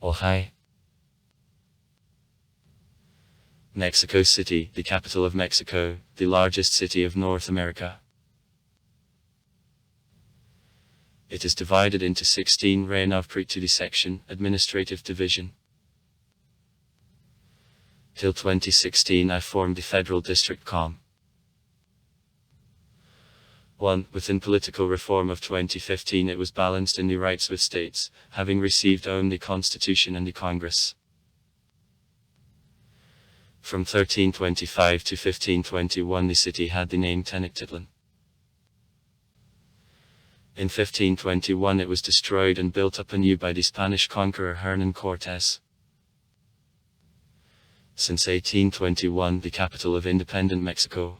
Ojai. Mexico City, the capital of Mexico, the largest city of North America. It is divided into 16 regiones per section, administrative division. Till 2016 I formed the Federal District Com. 1. Within political reform of 2015 it was balanced in the rights with states, having received only Constitution and the Congress. From 1325 to 1521 the city had the name Tenochtitlan. In 1521 it was destroyed and built up anew by the Spanish conqueror Hernán Cortés. Since 1821 the capital of independent Mexico.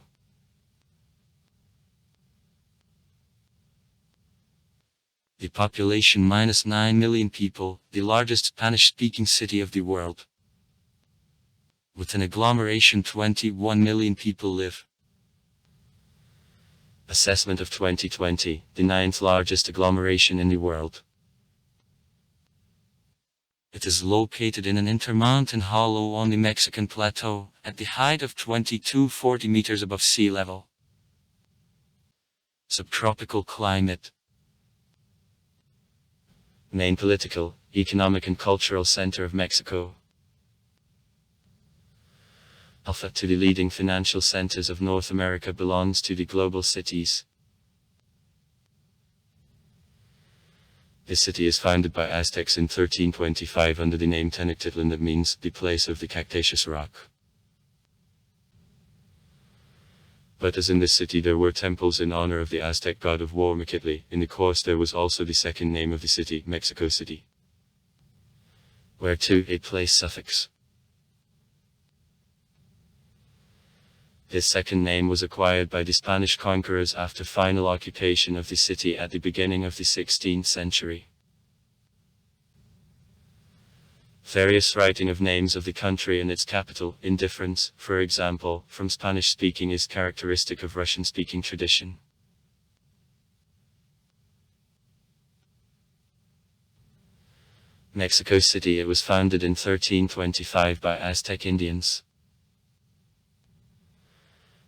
The population minus 9 million people, the largest Spanish-speaking city of the world. With an agglomeration 21 million people live. Assessment of 2020, the 9th largest agglomeration in the world. It is located in an intermountain hollow on the Mexican plateau, at the height of 2240 meters above sea level. Subtropical climate. Main political, economic and cultural center of Mexico. Alpha to the leading financial centers of North America belongs to the global cities. This city is founded by Aztecs in 1325 under the name Tenochtitlan, that means the place of the Cactaceous rock. But as in this city there were temples in honor of the Aztec god of war Mictli, in the course there was also the second name of the city, Mexico City. Whereto a place suffix. His second name was acquired by the Spanish conquerors after final occupation of the city at the beginning of the 16th century. Various writing of names of the country and its capital, in difference, for example, from Spanish-speaking is characteristic of Russian-speaking tradition. Mexico City. It was founded in 1325 by Aztec Indians.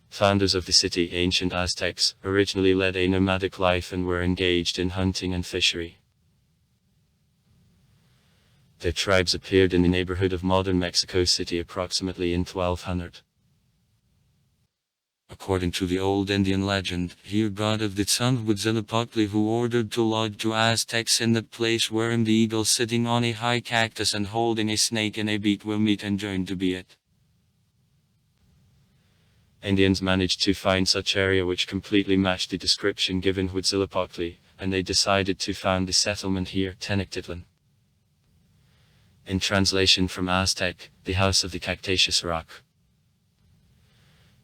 Founders of the city, ancient Aztecs, originally led a nomadic life and were engaged in hunting and fishery. Their tribes appeared in the neighborhood of modern Mexico City approximately in 1200. According to the old Indian legend, here god of the sun Huitzilopochtli, who ordered to lodge to Aztecs in that place wherein the eagle sitting on a high cactus and holding a snake in a beak will meet and join to be it. Indians managed to find such area which completely matched the description given Huitzilopochtli, and they decided to found the settlement here, Tenochtitlan. In translation from Aztec, the house of the Cactaceous rock.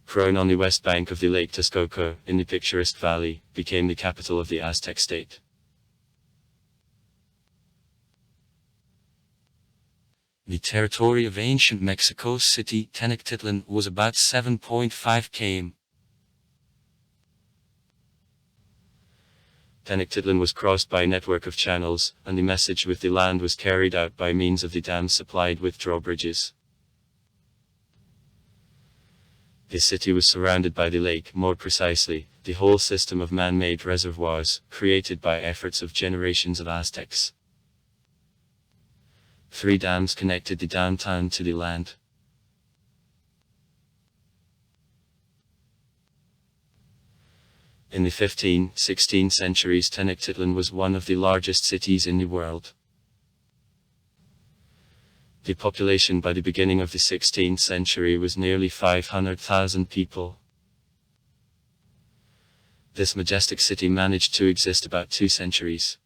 Grown on the west bank of the Lake Texcoco, in the picturesque valley, became the capital of the Aztec state. The territory of ancient Mexico City, Tenochtitlan, was about 7.5 km. Tenochtitlan was crossed by a network of channels, and the message with the land was carried out by means of the dams supplied with drawbridges. The city was surrounded by the lake, more precisely, the whole system of man-made reservoirs, created by efforts of generations of Aztecs. 3 dams connected the downtown to the land. In the 15th, 16th centuries, Tenochtitlan was one of the largest cities in the world. The population by the beginning of the 16th century was nearly 500,000 people. This majestic city managed to exist about 2 centuries.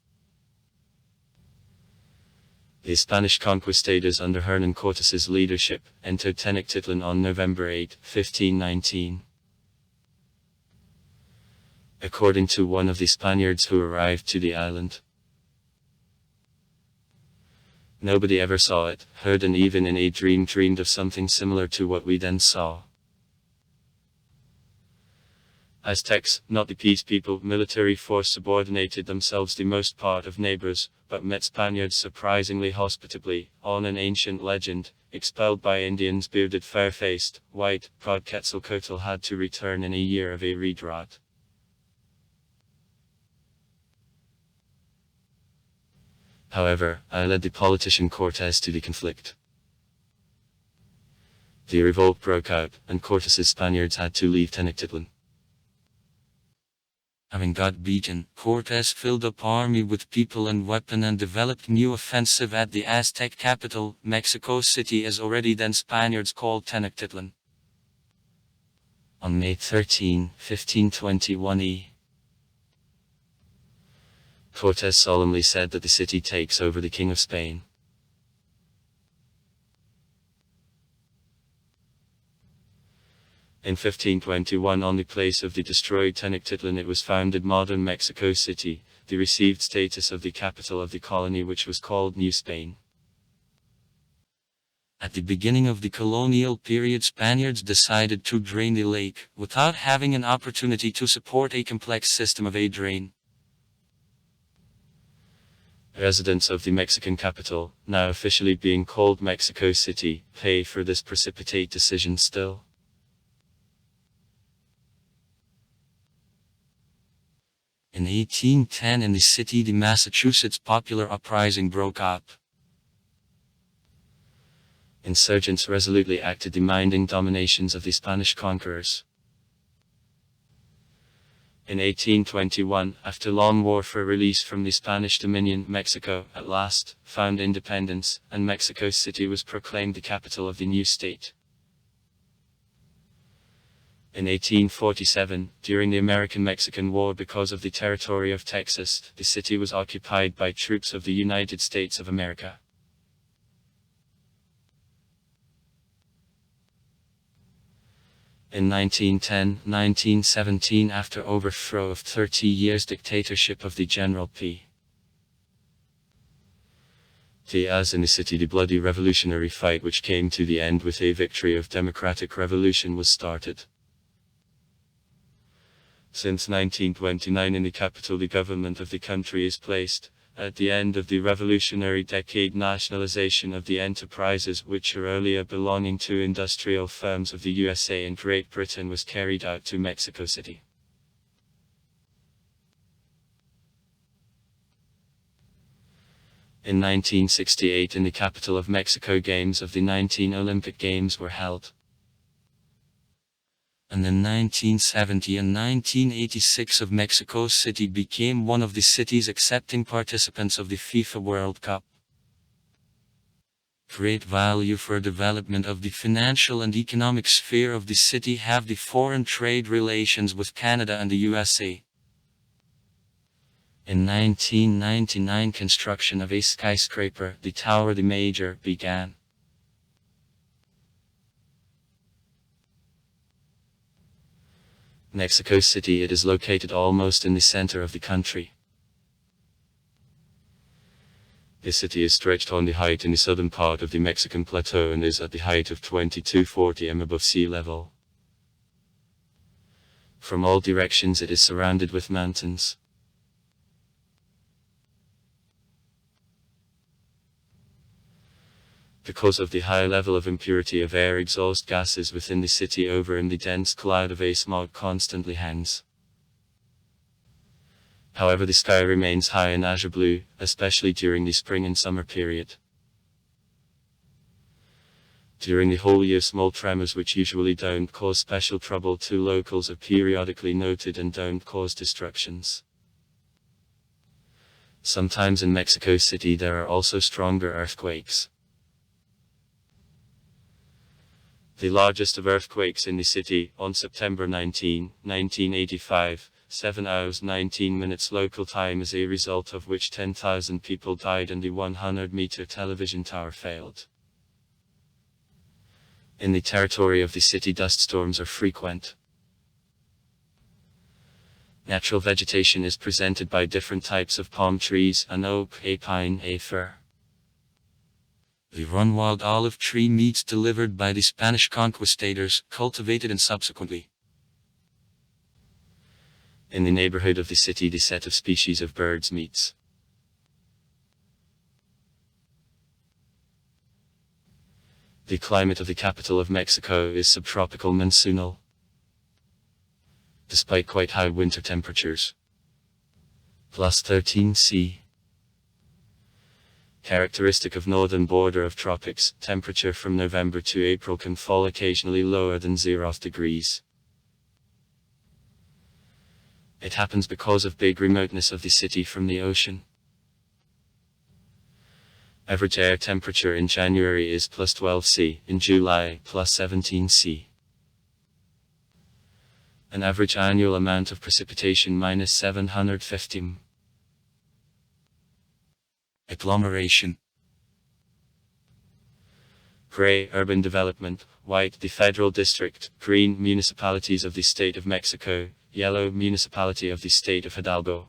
The Spanish conquistadors under Hernán Cortés's leadership entered Tenochtitlan on November 8, 1519. According to one of the Spaniards who arrived to the island, nobody ever saw it, heard, and even in a dream dreamed of something similar to what we then saw. Aztecs, not the peace people, military force subordinated themselves the most part of neighbors, but met Spaniards surprisingly hospitably. On an ancient legend, expelled by Indians, bearded, fair-faced, white, proud Quetzalcoatl had to return in a year of a reed rot. However, I led the politician Cortes to the conflict. The revolt broke out, and Cortes's Spaniards had to leave Tenochtitlan. Having got beaten, Cortes filled up army with people and weapon and developed new offensive at the Aztec capital, Mexico City, as already then Spaniards called Tenochtitlan. On May 13, 1521 Cortes solemnly said that the city takes over the King of Spain. In 1521, on the place of the destroyed Tenochtitlan, it was founded modern Mexico City, the received status of the capital of the colony, which was called New Spain. At the beginning of the colonial period, Spaniards decided to drain the lake, without having an opportunity to support a complex system of a drain. Residents of the Mexican capital, now officially being called Mexico City, pay for this precipitate decision still. In 1810 in the city, the Massachusetts Popular Uprising broke out. Insurgents resolutely acted, demanding dominations of the Spanish conquerors. In 1821, after long war for release from the Spanish dominion, Mexico, at last, found independence, and Mexico City was proclaimed the capital of the new state. In 1847, during the American-Mexican War, because of the territory of Texas, the city was occupied by troops of the United States of America. In 1910-1917, after overthrow of 30 years dictatorship of the General P. Diaz in the city, the bloody revolutionary fight, which came to the end with a victory of democratic revolution, was started. Since 1929 in the capital, the government of the country is placed. At the end of the revolutionary decade, nationalization of the enterprises which were earlier belonging to industrial firms of the USA and Great Britain was carried out to Mexico City. In 1968 in the capital of Mexico, games of the 19 Olympic Games were held. And in 1970 and 1986 of Mexico City became one of the cities accepting participants of the FIFA World Cup. Great value for development of the financial and economic sphere of the city have the foreign trade relations with Canada and the USA. In 1999, construction of a skyscraper, the Tower the Major, began. Mexico City, it is located almost in the center of the country. The city is stretched on the height in the southern part of the Mexican plateau and is at the height of 2240 m above sea level. From all directions it is surrounded with mountains. Because of the high level of impurity of air, exhaust gases within the city over in the dense cloud of a smog constantly hangs. However, the sky remains high and azure blue, especially during the spring and summer period. During the whole year, small tremors which usually don't cause special trouble to locals are periodically noted and don't cause destructions. Sometimes in Mexico City there are also stronger earthquakes. The largest of earthquakes in the city, on September 19, 1985, 7 hours 19 minutes local time, as a result of which 10,000 people died and the 100-meter television tower failed. In the territory of the city, dust storms are frequent. Natural vegetation is presented by different types of palm trees, an oak, a pine, a fir. The Runwild olive tree, meats delivered by the Spanish conquistadors, cultivated and subsequently In the neighborhood of the city, the set of species of birds meets. The climate of the capital of Mexico is subtropical monsoonal, despite quite high winter temperatures. +13°C. Characteristic of northern border of tropics, temperature from November to April can fall occasionally lower than 0 degrees. It happens because of big remoteness of the city from the ocean. Average air temperature in January is +12°C, in July +17°C. An average annual amount of precipitation -750 mm. Agglomeration. Gray, urban development; white, the federal district; green, municipalities of the state of Mexico; yellow, municipality of the state of Hidalgo.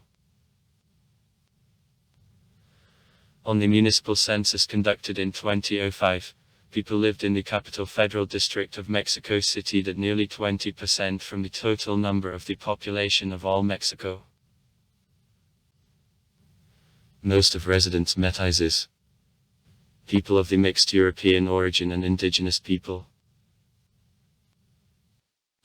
On the municipal census conducted in 2005, people lived in the capital federal district of Mexico City, that nearly 20% from the total number of the population of all Mexico. Most of residents Métis, people of the mixed European origin and indigenous people.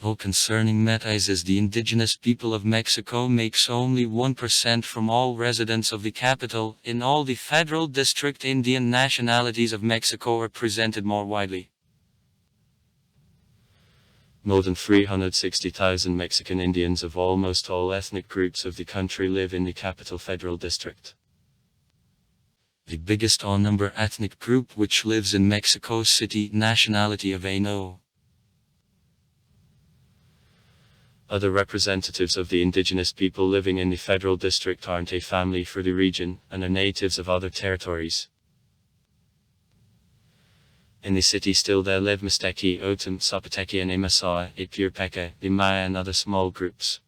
Though concerning Métis, the indigenous people of Mexico makes only 1% from all residents of the capital. In all the federal district, Indian nationalities of Mexico are presented more widely. More than 360,000 Mexican Indians of almost all ethnic groups of the country live in the capital federal district. The biggest all-number ethnic group which lives in Mexico City, nationality of Aino. Other representatives of the indigenous people living in the federal district aren't a family for the region, and are natives of other territories. In the city still there live Mixteco, Otom, Zapotec and Amasawa, Ipurpeca, the Maya and other small groups.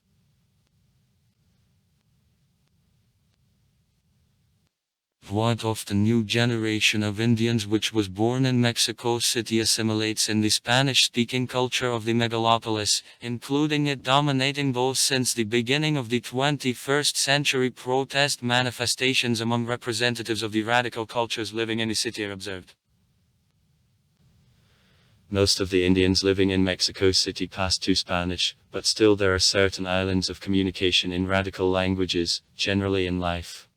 What of the new generation of Indians which was born in Mexico City assimilates in the Spanish-speaking culture of the megalopolis, including it dominating both since the beginning of the 21st century. Protest manifestations among representatives of the radical cultures living in the city are observed. Most of the Indians living in Mexico City passed to Spanish, but still there are certain islands of communication in radical languages, generally in life.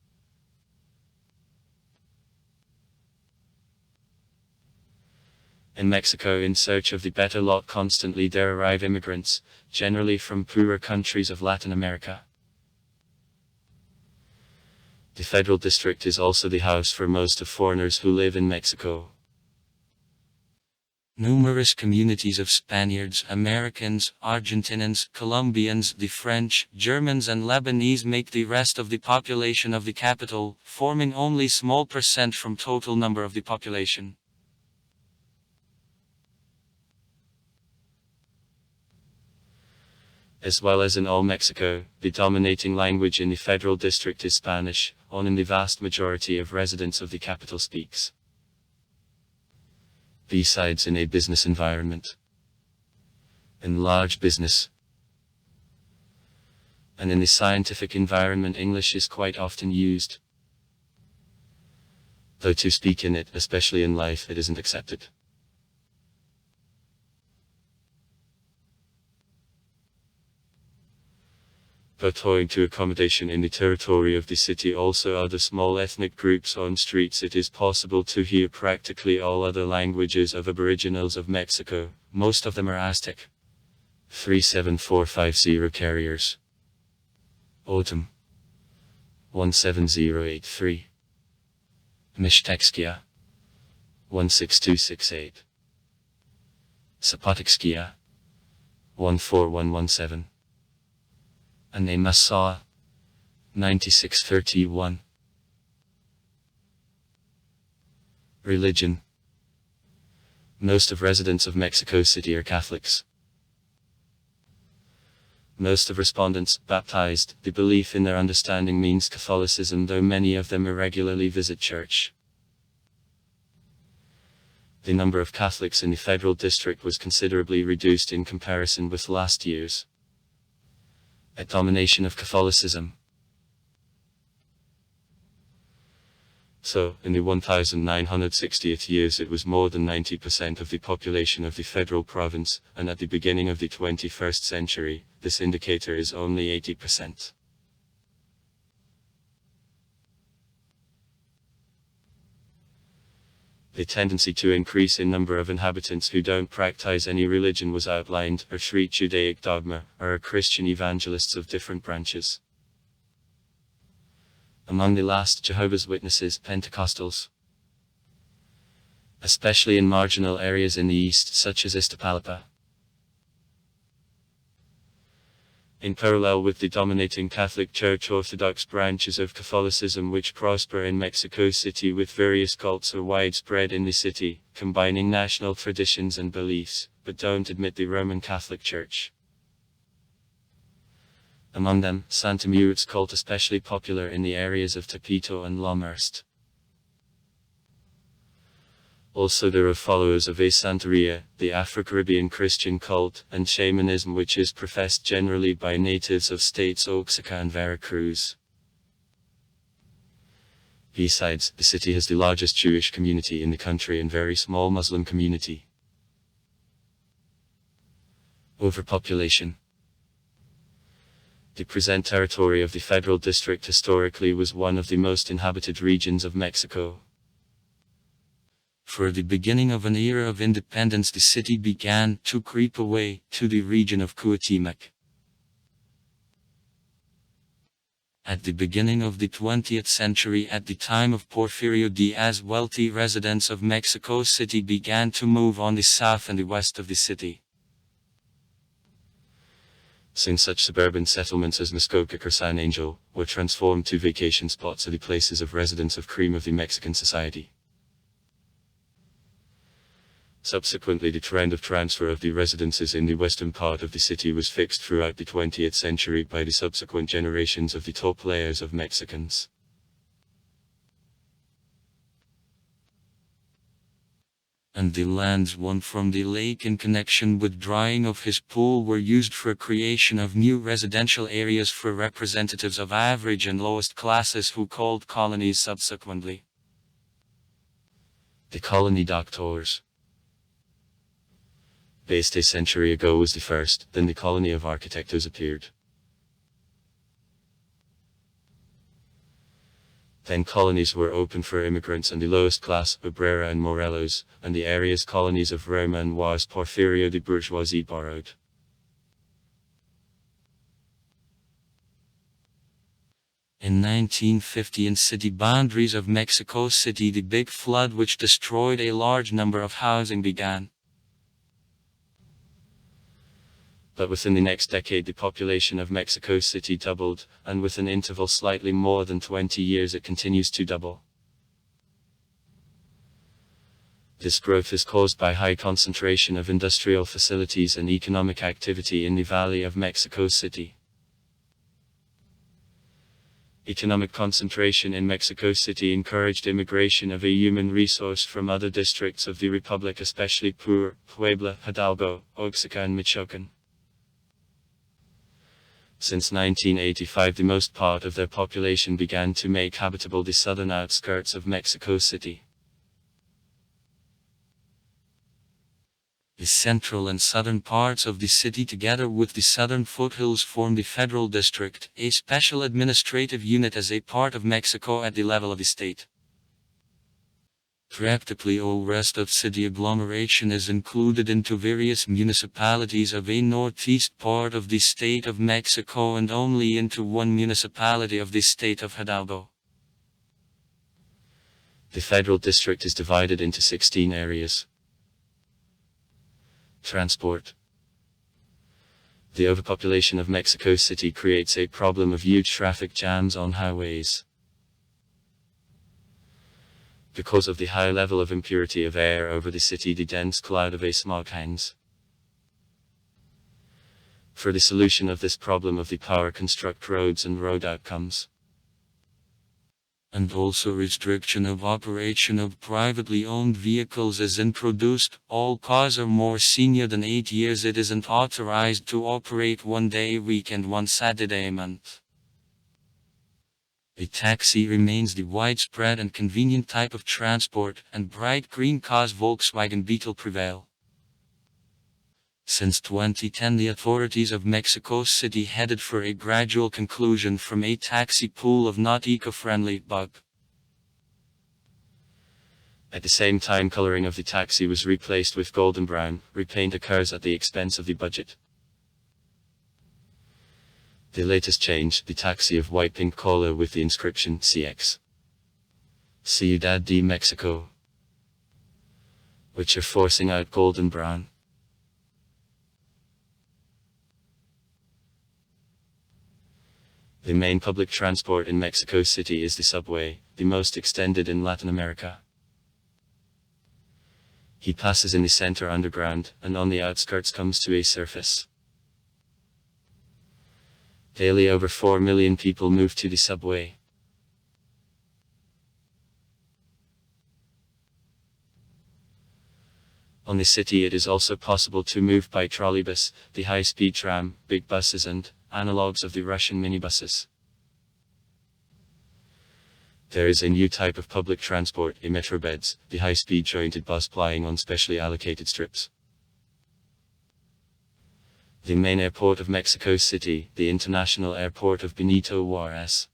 In Mexico, in search of the better lot, constantly there arrive immigrants, generally from poorer countries of Latin America. The federal district is also the house for most of foreigners who live in Mexico. Numerous communities of Spaniards, Americans, Argentinians, Colombians, the French, Germans and Lebanese make the rest of the population of the capital, forming only small percent from total number of the population. As well as in all Mexico, the dominating language in the federal district is Spanish, on the vast majority of residents of the capital speaks. Besides, in a business environment, in large business, and in the scientific environment, English is quite often used. Though to speak in it, especially in life, it isn't accepted. But owing to accommodation in the territory of the city, also other small ethnic groups on streets, it is possible to hear practically all other languages of aboriginals of Mexico. Most of them are Aztec. 37450 carriers. Otom 17083. Mixtecskia 16268. Zapotecskia 14117. And Amasawa 9631. Religion. Most of residents of Mexico City are Catholics. Most of respondents baptized. The belief in their understanding means Catholicism, though many of them irregularly visit church. The number of Catholics in the federal district was considerably reduced in comparison with last year's. A domination of Catholicism. So, in the 1960th years it was more than 90% of the population of the federal province, and at the beginning of the 21st century, this indicator is only 80%. The tendency to increase in number of inhabitants who don't practice any religion was outlined, or Sri Judaic dogma, or Christian evangelists of different branches. Among the last Jehovah's Witnesses, Pentecostals, especially in marginal areas in the east such as Iztapalapa. In parallel with the dominating Catholic Church, Orthodox branches of Catholicism which prosper in Mexico City with various cults are widespread in the city, combining national traditions and beliefs, but don't admit the Roman Catholic Church. Among them, Santa Muerte's cult especially popular in the areas of Tepito and Lomerst. Also there are followers of a Santeria, the Afro-Caribbean Christian cult, and shamanism which is professed generally by natives of states Oaxaca and Veracruz. Besides, the city has the largest Jewish community in the country and very small Muslim community. Overpopulation. The present territory of the Federal District historically was one of the most inhabited regions of Mexico. For the beginning of an era of independence, the city began to creep away to the region of Cuauhtémoc. At the beginning of the 20th century, at the time of Porfirio Diaz, wealthy residents of Mexico City began to move on the south and the west of the city. Soon such suburban settlements as Muskoka or San Angel were transformed to vacation spots or the places of residence of cream of the Mexican society. Subsequently, the trend of transfer of the residences in the western part of the city was fixed throughout the 20th century by the subsequent generations of the top layers of Mexicans. And the lands won from the lake in connection with drying of his pool were used for creation of new residential areas for representatives of average and lowest classes who called colonies subsequently. The colony doctors. Based a century ago was the first, then the colony of architectos appeared. Then colonies were opened for immigrants and the lowest class, Obrera and Morelos, and the areas colonies of Roma and was Porfirio the bourgeoisie borrowed. In 1950, in city boundaries of Mexico City, the big flood which destroyed a large number of housing began. But within the next decade the population of Mexico City doubled, and with an interval slightly more than 20 years it continues to double. This growth is caused by high concentration of industrial facilities and economic activity in the Valley of Mexico City. Economic concentration in Mexico City encouraged immigration of a human resource from other districts of the Republic, especially Puebla, Hidalgo, Oaxaca and Michoacan. Since 1985 the most part of their population began to make habitable the southern outskirts of Mexico City. The central and southern parts of the city together with the southern foothills form the Federal District, a special administrative unit as a part of Mexico at the level of the state. Practically all rest of city agglomeration is included into various municipalities of a northeast part of the state of Mexico and only into one municipality of the state of Hidalgo. The Federal District is divided into 16 areas. Transport. The overpopulation of Mexico City creates a problem of huge traffic jams on highways. Because of the high level of impurity of air over the city, the dense cloud of a smog hangs. For the solution of this problem of the power construct roads and road outcomes. And also restriction of operation of privately owned vehicles is introduced. All cars are more senior than 8 years. It isn't authorized to operate 1 day a week and 1 Saturday a month. A taxi remains the widespread and convenient type of transport, and bright green cars Volkswagen Beetle prevail. Since 2010, the authorities of Mexico City headed for a gradual conclusion from a taxi pool of not eco-friendly bug. At the same time, coloring of the taxi was replaced with golden brown. Repaint occurs at the expense of the budget. The latest change, the taxi of white-pink color with the inscription CX. Ciudad de Mexico, which are forcing out golden brown. The main public transport in Mexico City is the subway, the most extended in Latin America. He passes in the center underground, and on the outskirts comes to a surface. Daily over 4 million people move to the subway. On the city, it is also possible to move by trolleybus, the high-speed tram, big buses and analogues of the Russian minibuses. There is a new type of public transport, a metrobeds, the high-speed jointed bus plying on specially allocated strips. The main airport of Mexico City, the International Airport of Benito Juarez.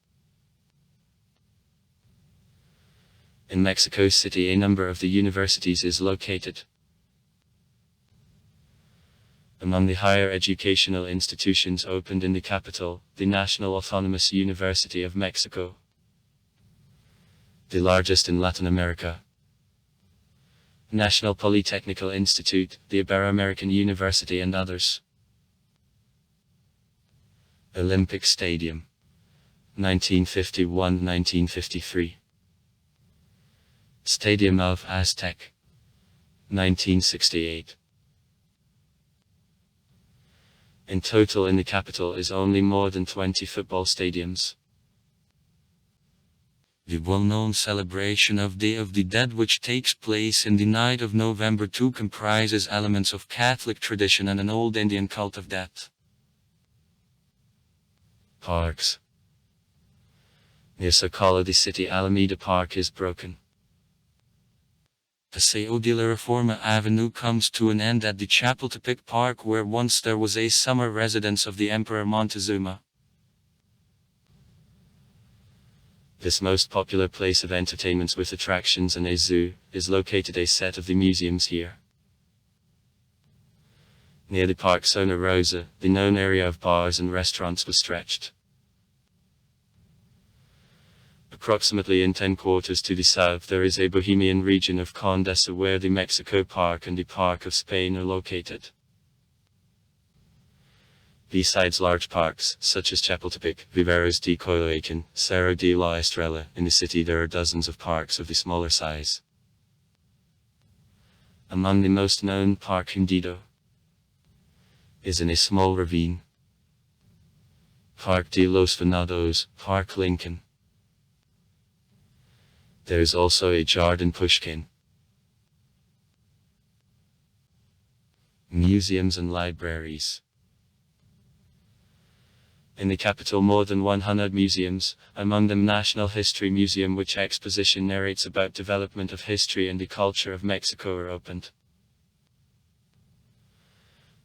In Mexico City, a number of the universities is located. Among the higher educational institutions opened in the capital, the National Autonomous University of Mexico, the largest in Latin America. National Polytechnical Institute, the Ibero-American University and others. Olympic Stadium, 1951-1953. Stadium of Aztec, 1968. In total in the capital is only more than 20 football stadiums. The well-known celebration of Day of the Dead, which takes place in the night of November 2, comprises elements of Catholic tradition and an old Indian cult of death. Parks. Near Zocalo, the city Alameda Park is broken. Paseo de la Reforma Avenue comes to an end at the Chapultepec Park, where once there was a summer residence of the Emperor Montezuma. This most popular place of entertainments with attractions and a zoo, is located a set of the museums here. Near the Park Zona Rosa, the known area of bars and restaurants was stretched. Approximately in 10 quarters to the south there is a Bohemian region of Condesa where the Mexico Park and the Park of Spain are located. Besides large parks, such as Chapultepec, Viveros de Coyoacán, Cerro de la Estrella, in the city there are dozens of parks of the smaller size. Among the most known, Park Hundido is in a small ravine. Park de los Venados, Park Lincoln. There is also a Jardin Pushkin. Museums and libraries. In the capital more than 100 museums, among them National History Museum, which exposition narrates about development of history and the culture of Mexico, are opened.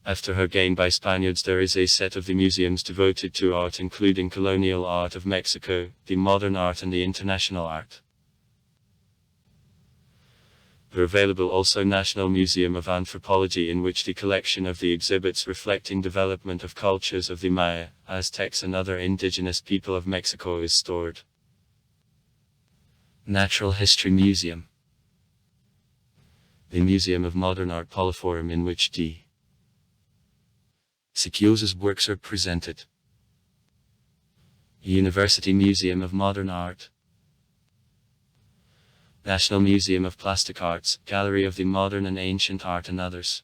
After her gain by Spaniards there is a set of the museums devoted to art, including colonial art of Mexico, the modern art and the international art. There are available also National Museum of Anthropology, in which the collection of the exhibits reflecting development of cultures of the Maya, Aztecs and other indigenous people of Mexico is stored. Natural History Museum. The Museum of Modern Art Poliforum, in which D. Siciosa's works are presented. University Museum of Modern Art. National Museum of Plastic Arts, Gallery of the Modern and Ancient Art and others.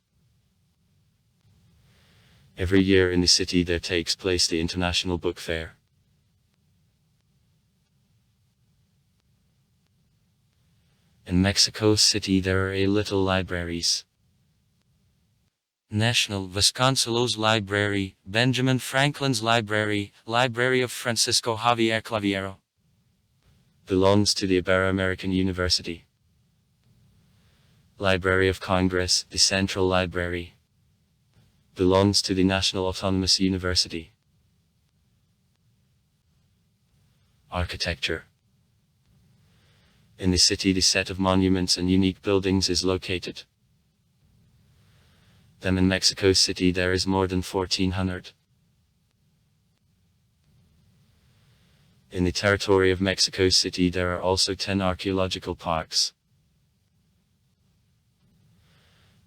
Every year in the city there takes place the International Book Fair. In Mexico City there are a little libraries. National Vasconcelos Library, Benjamin Franklin's Library, Library of Francisco Javier Claviero. Belongs to the Ibero-American University. Library of Congress, the Central Library. Belongs to the National Autonomous University. Architecture. In the city the set of monuments and unique buildings is located. Them in Mexico City there is more than 1400. In the territory of Mexico City there are also 10 archaeological parks.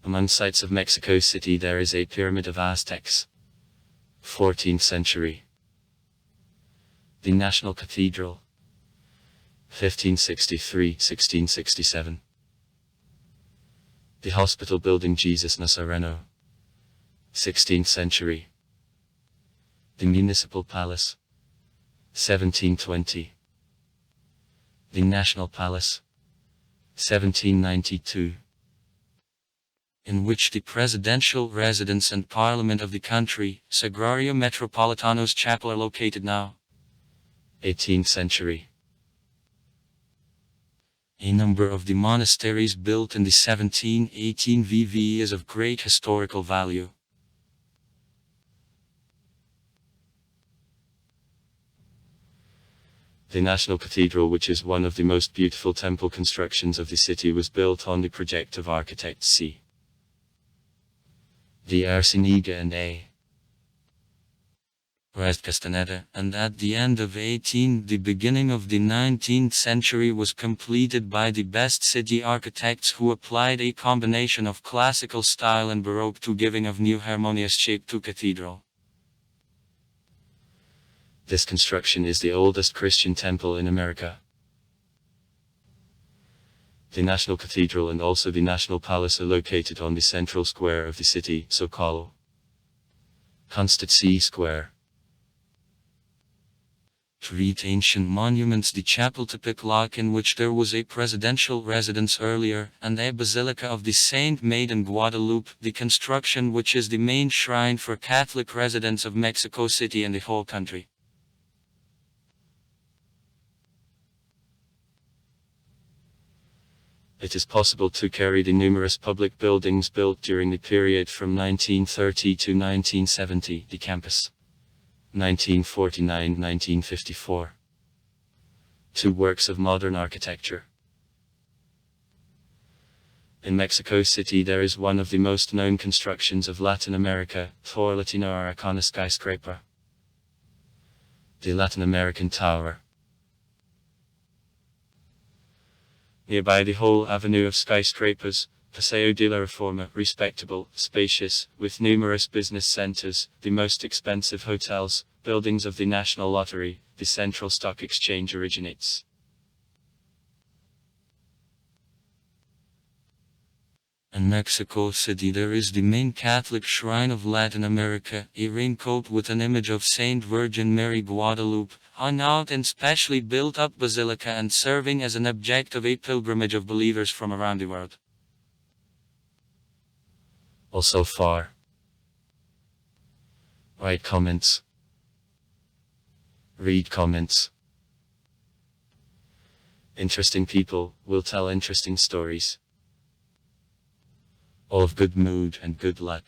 Among sites of Mexico City there is a Pyramid of Aztecs, 14th century. The National Cathedral, 1563-1667. The Hospital Building Jesus Nazareno, 16th century. The Municipal Palace, 1720. The National Palace, 1792. In which the presidential residence and parliament of the country, Sagrario Metropolitano's chapel are located now. 18th century. A number of the monasteries built in the 1718 VV is of great historical value. The National Cathedral, which is one of the most beautiful temple constructions of the city, was built on the project of architect C. D. Arciniega and A. Castaneda, and at the end of the beginning of the 19th century was completed by the best city architects who applied a combination of classical style and Baroque to giving of new harmonious shape to cathedral. This construction is the oldest Christian temple in America. The National Cathedral and also the National Palace are located on the central square of the city, Zocalo. Constitución Square. To read ancient monuments, the Chapultepec, in which there was a presidential residence earlier, and a basilica of the Saint Maid in Guadalupe, the construction which is the main shrine for Catholic residents of Mexico City and the whole country. It is possible to carry the numerous public buildings built during the period from 1930 to 1970, the campus, 1949-1954. Two works of modern architecture. In Mexico City there is one of the most known constructions of Latin America, Torre Latinoamericana skyscraper. The Latin American Tower. Nearby the whole avenue of skyscrapers, Paseo de la Reforma, respectable, spacious, with numerous business centers, the most expensive hotels, buildings of the National Lottery, the Central Stock Exchange originates. In Mexico City there is the main Catholic shrine of Latin America, a raincoat with an image of Saint Virgin Mary Guadalupe, hung out in specially built up basilica and serving as an object of a pilgrimage of believers from around the world. Also far. Write comments. Read comments. Interesting people will tell interesting stories. All of good mood and good luck.